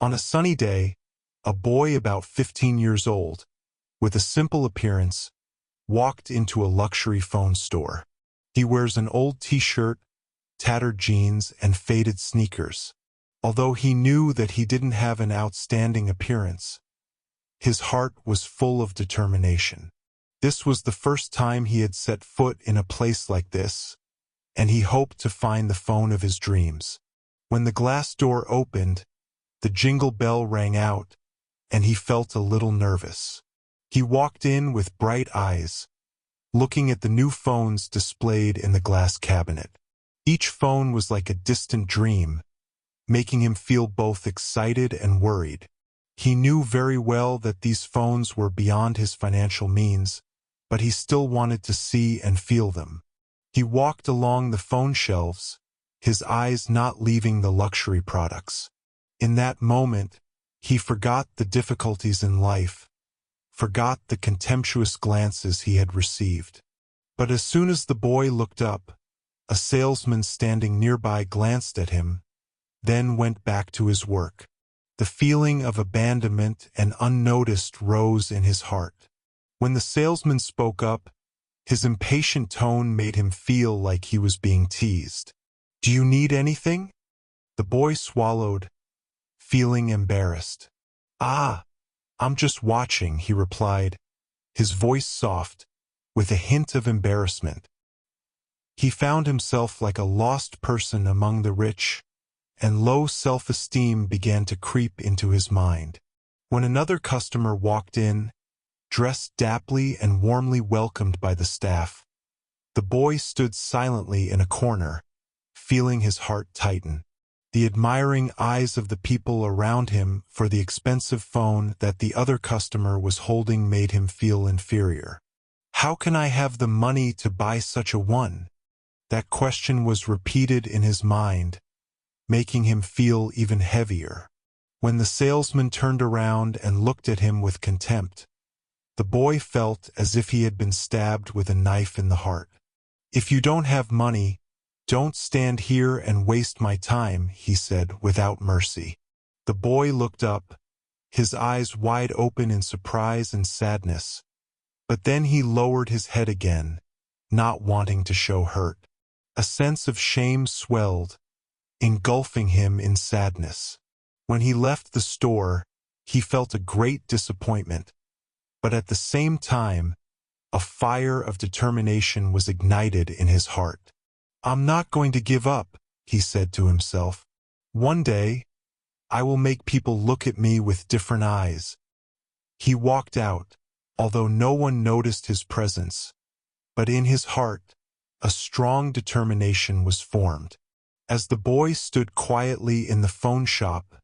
On a sunny day, a boy about 15 years old, with a simple appearance, walked into a luxury phone store. He wears an old t-shirt, tattered jeans, and faded sneakers. Although he knew that he didn't have an outstanding appearance, his heart was full of determination. This was the first time he had set foot in a place like this, and he hoped to find the phone of his dreams. When the glass door opened, the jingle bell rang out, and he felt a little nervous. He walked in with bright eyes, looking at the new phones displayed in the glass cabinet. Each phone was like a distant dream, making him feel both excited and worried. He knew very well that these phones were beyond his financial means, but he still wanted to see and feel them. He walked along the phone shelves, his eyes not leaving the luxury products. In that moment, he forgot the difficulties in life, forgot the contemptuous glances he had received. But as soon as the boy looked up, a salesman standing nearby glanced at him, then went back to his work. The feeling of abandonment and unnoticed rose in his heart. When the salesman spoke up, his impatient tone made him feel like he was being teased. "Do you need anything?" The boy swallowed, feeling embarrassed. I'm just watching," he replied, his voice soft, with a hint of embarrassment. He found himself like a lost person among the rich, and low self-esteem began to creep into his mind. When another customer walked in, dressed daptly and warmly welcomed by the staff, the boy stood silently in a corner, feeling his heart tighten. The admiring eyes of the people around him for the expensive phone that the other customer was holding made him feel inferior. "How can I have the money to buy such a one?" That question was repeated in his mind, making him feel even heavier. When the salesman turned around and looked at him with contempt, the boy felt as if he had been stabbed with a knife in the heart. "If you don't have money, don't stand here and waste my time," he said without mercy. The boy looked up, his eyes wide open in surprise and sadness, but then he lowered his head again, not wanting to show hurt. A sense of shame swelled, engulfing him in sadness. When he left the store, he felt a great disappointment, but at the same time, a fire of determination was ignited in his heart. "I'm not going to give up," he said to himself. "One day, I will make people look at me with different eyes." He walked out, although no one noticed his presence, but in his heart, a strong determination was formed. As the boy stood quietly in the phone shop,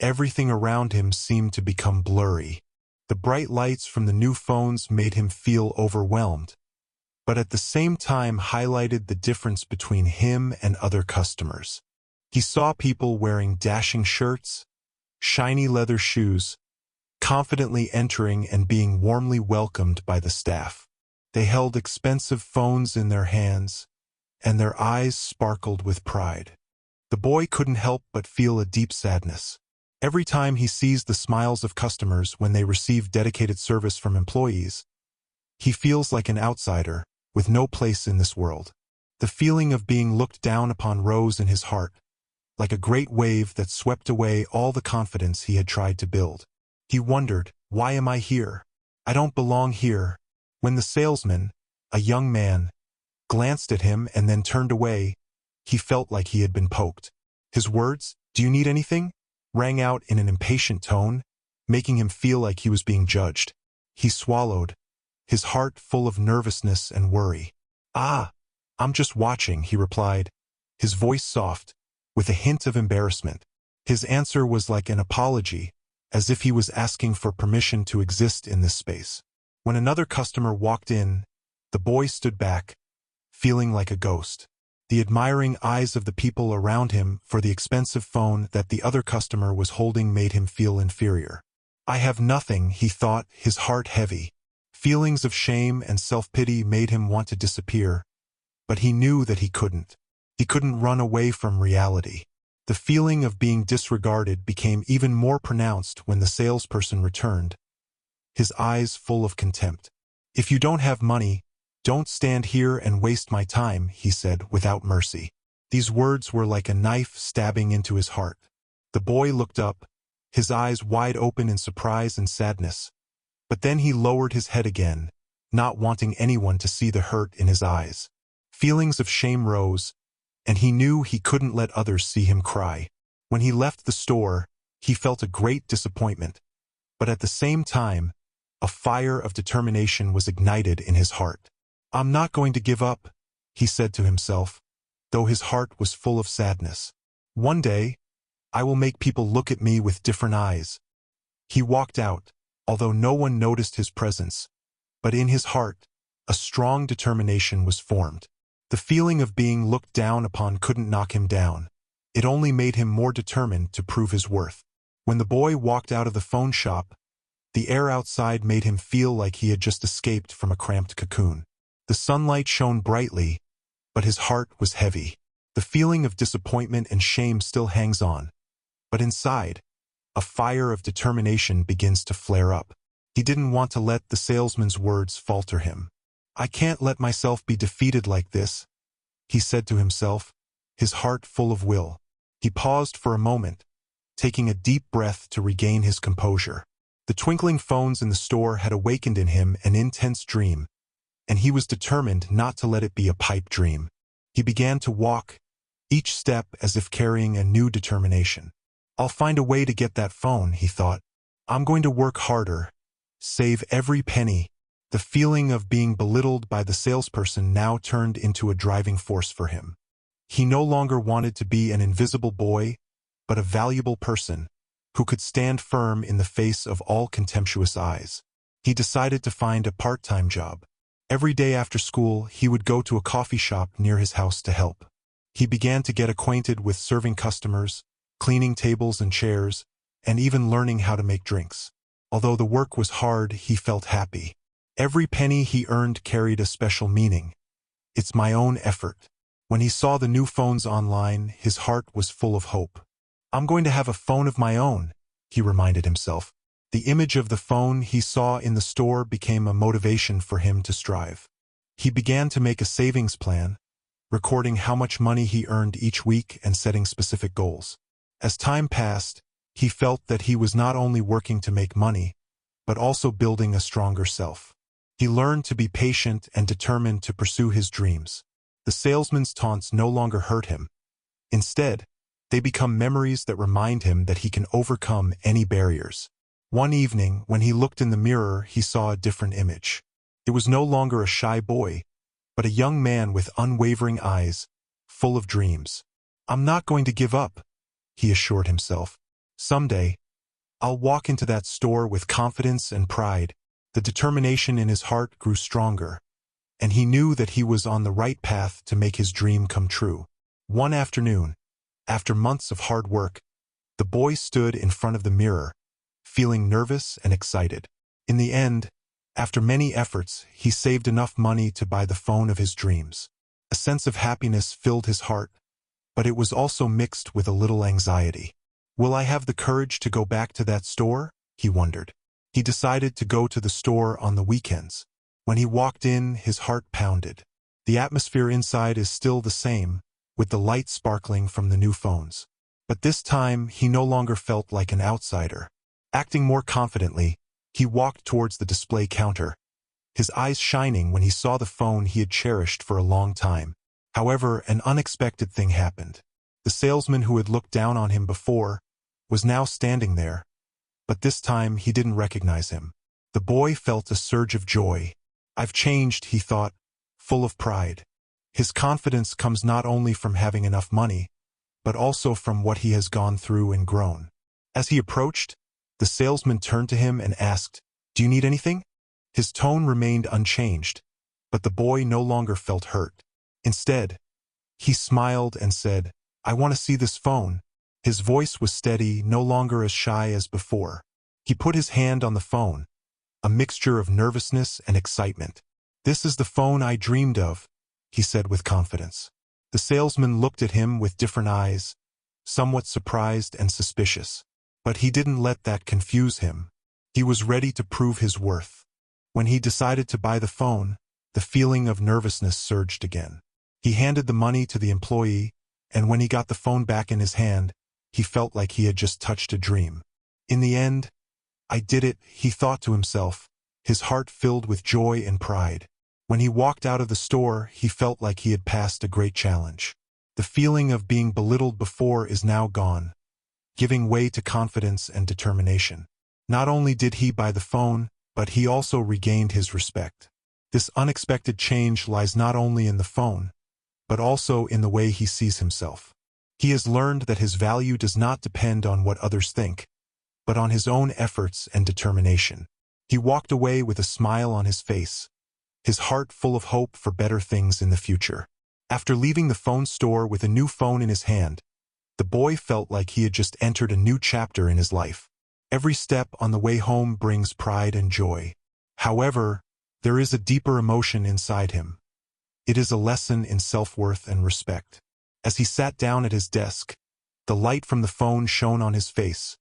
everything around him seemed to become blurry. The bright lights from the new phones made him feel overwhelmed, but at the same time highlighted the difference between him and other customers. He saw people wearing dashing shirts, shiny leather shoes, confidently entering and being warmly welcomed by the staff. They held expensive phones in their hands, and their eyes sparkled with pride. The boy couldn't help but feel a deep sadness. Every time he sees the smiles of customers when they receive dedicated service from employees, he feels like an outsider, with no place in this world. The feeling of being looked down upon rose in his heart, like a great wave that swept away all the confidence he had tried to build. He wondered, "Why am I here? I don't belong here." When the salesman, a young man, glanced at him and then turned away, he felt like he had been poked. His words, "Do you need anything?" rang out in an impatient tone, making him feel like he was being judged. He swallowed, his heart full of nervousness and worry. I'm just watching," he replied, his voice soft, with a hint of embarrassment. His answer was like an apology, as if he was asking for permission to exist in this space. When another customer walked in, the boy stood back, feeling like a ghost. The admiring eyes of the people around him for the expensive phone that the other customer was holding made him feel inferior. "I have nothing," he thought, his heart heavy. Feelings of shame and self-pity made him want to disappear, but he knew that he couldn't. He couldn't run away from reality. The feeling of being disregarded became even more pronounced when the salesperson returned, his eyes full of contempt. "If you don't have money, don't stand here and waste my time," he said without mercy. These words were like a knife stabbing into his heart. The boy looked up, his eyes wide open in surprise and sadness. But then he lowered his head again, not wanting anyone to see the hurt in his eyes. Feelings of shame rose, and he knew he couldn't let others see him cry. When he left the store, he felt a great disappointment, but at the same time, a fire of determination was ignited in his heart. "I'm not going to give up," he said to himself, though his heart was full of sadness. "One day, I will make people look at me with different eyes." He walked out, although no one noticed his presence, but in his heart, a strong determination was formed. The feeling of being looked down upon couldn't knock him down. It only made him more determined to prove his worth. When the boy walked out of the phone shop, the air outside made him feel like he had just escaped from a cramped cocoon. The sunlight shone brightly, but his heart was heavy. The feeling of disappointment and shame still hangs on, but inside, a fire of determination begins to flare up. He didn't want to let the salesman's words falter him. "I can't let myself be defeated like this," he said to himself, his heart full of will. He paused for a moment, taking a deep breath to regain his composure. The twinkling phones in the store had awakened in him an intense dream, and he was determined not to let it be a pipe dream. He began to walk, each step as if carrying a new determination. "I'll find a way to get that phone," he thought. "I'm going to work harder, save every penny." The feeling of being belittled by the salesperson now turned into a driving force for him. He no longer wanted to be an invisible boy, but a valuable person who could stand firm in the face of all contemptuous eyes. He decided to find a part-time job. Every day after school, he would go to a coffee shop near his house to help. He began to get acquainted with serving customers, cleaning tables and chairs, and even learning how to make drinks. Although the work was hard, he felt happy. Every penny he earned carried a special meaning. "It's my own effort." When he saw the new phones online, his heart was full of hope. "I'm going to have a phone of my own," he reminded himself. The image of the phone he saw in the store became a motivation for him to strive. He began to make a savings plan, recording how much money he earned each week and setting specific goals. As time passed, he felt that he was not only working to make money, but also building a stronger self. He learned to be patient and determined to pursue his dreams. The salesman's taunts no longer hurt him. Instead, they become memories that remind him that he can overcome any barriers. One evening, when he looked in the mirror, he saw a different image. It was no longer a shy boy, but a young man with unwavering eyes, full of dreams. "I'm not going to give up," he assured himself. "Someday, I'll walk into that store with confidence and pride." The determination in his heart grew stronger, and he knew that he was on the right path to make his dream come true. One afternoon, after months of hard work, the boy stood in front of the mirror, feeling nervous and excited. In the end, after many efforts, he saved enough money to buy the phone of his dreams. A sense of happiness filled his heart, but it was also mixed with a little anxiety. "Will I have the courage to go back to that store?" he wondered. He decided to go to the store on the weekends. When he walked in, his heart pounded. The atmosphere inside is still the same, with the light sparkling from the new phones. But this time, he no longer felt like an outsider. Acting more confidently, he walked towards the display counter, his eyes shining when he saw the phone he had cherished for a long time. However, an unexpected thing happened. The salesman who had looked down on him before was now standing there, but this time he didn't recognize him. The boy felt a surge of joy. "I've changed," he thought, full of pride. His confidence comes not only from having enough money, but also from what he has gone through and grown. As he approached, the salesman turned to him and asked, "Do you need anything?" His tone remained unchanged, but the boy no longer felt hurt. Instead, he smiled and said, "I want to see this phone." His voice was steady, no longer as shy as before. He put his hand on the phone, a mixture of nervousness and excitement. "This is the phone I dreamed of," he said with confidence. The salesman looked at him with different eyes, somewhat surprised and suspicious. But he didn't let that confuse him. He was ready to prove his worth. When he decided to buy the phone, the feeling of nervousness surged again. He handed the money to the employee, and when he got the phone back in his hand, he felt like he had just touched a dream. In the end, I did it, he thought to himself, his heart filled with joy and pride. When he walked out of the store, he felt like he had passed a great challenge. The feeling of being belittled before is now gone, giving way to confidence and determination. Not only did he buy the phone, but he also regained his respect. This unexpected change lies not only in the phone, but also in the way he sees himself. He has learned that his value does not depend on what others think, but on his own efforts and determination. He walked away with a smile on his face, his heart full of hope for better things in the future. After leaving the phone store with a new phone in his hand, the boy felt like he had just entered a new chapter in his life. Every step on the way home brings pride and joy. However, there is a deeper emotion inside him. It is a lesson in self-worth and respect. As he sat down at his desk, the light from the phone shone on his face,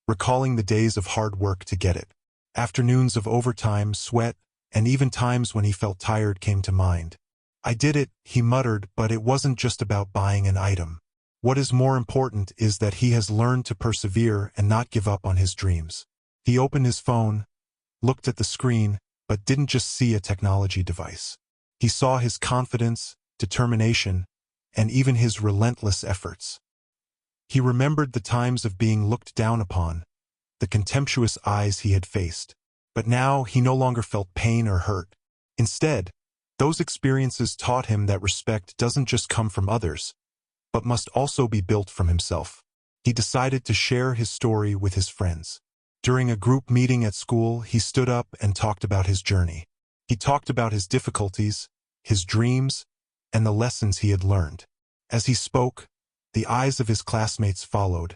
recalling the days of hard work to get it. Afternoons of overtime, sweat, and even times when he felt tired came to mind. I did it, he muttered, but it wasn't just about buying an item. What is more important is that he has learned to persevere and not give up on his dreams. He opened his phone, looked at the screen, but didn't just see a technology device. He saw his confidence, determination, and even his relentless efforts. He remembered the times of being looked down upon, the contemptuous eyes he had faced. But now he no longer felt pain or hurt. Instead, those experiences taught him that respect doesn't just come from others, but must also be built from himself. He decided to share his story with his friends. During a group meeting at school, he stood up and talked about his journey. He talked about his difficulties, his dreams, and the lessons he had learned. As he spoke, the eyes of his classmates followed,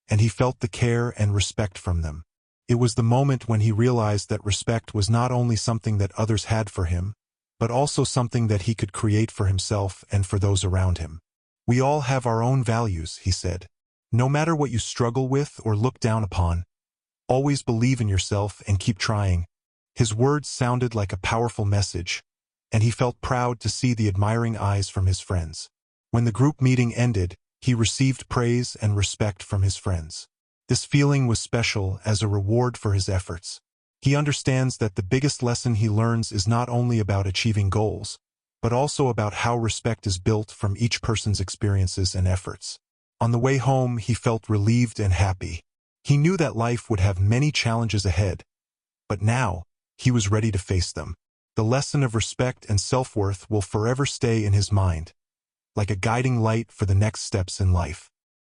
and he felt the care and respect from them. It was the moment when he realized that respect was not only something that others had for him, but also something that he could create for himself and for those around him. We all have our own values, he said. No matter what you struggle with or look down upon, always believe in yourself and keep trying. His words sounded like a powerful message, and he felt proud to see the admiring eyes from his friends. When the group meeting ended, he received praise and respect from his friends. This feeling was special as a reward for his efforts. He understands that the biggest lesson he learns is not only about achieving goals, but also about how respect is built from each person's experiences and efforts. On the way home, he felt relieved and happy. He knew that life would have many challenges ahead, but now he was ready to face them. The lesson of respect and self-worth will forever stay in his mind, like a guiding light for the next steps in life.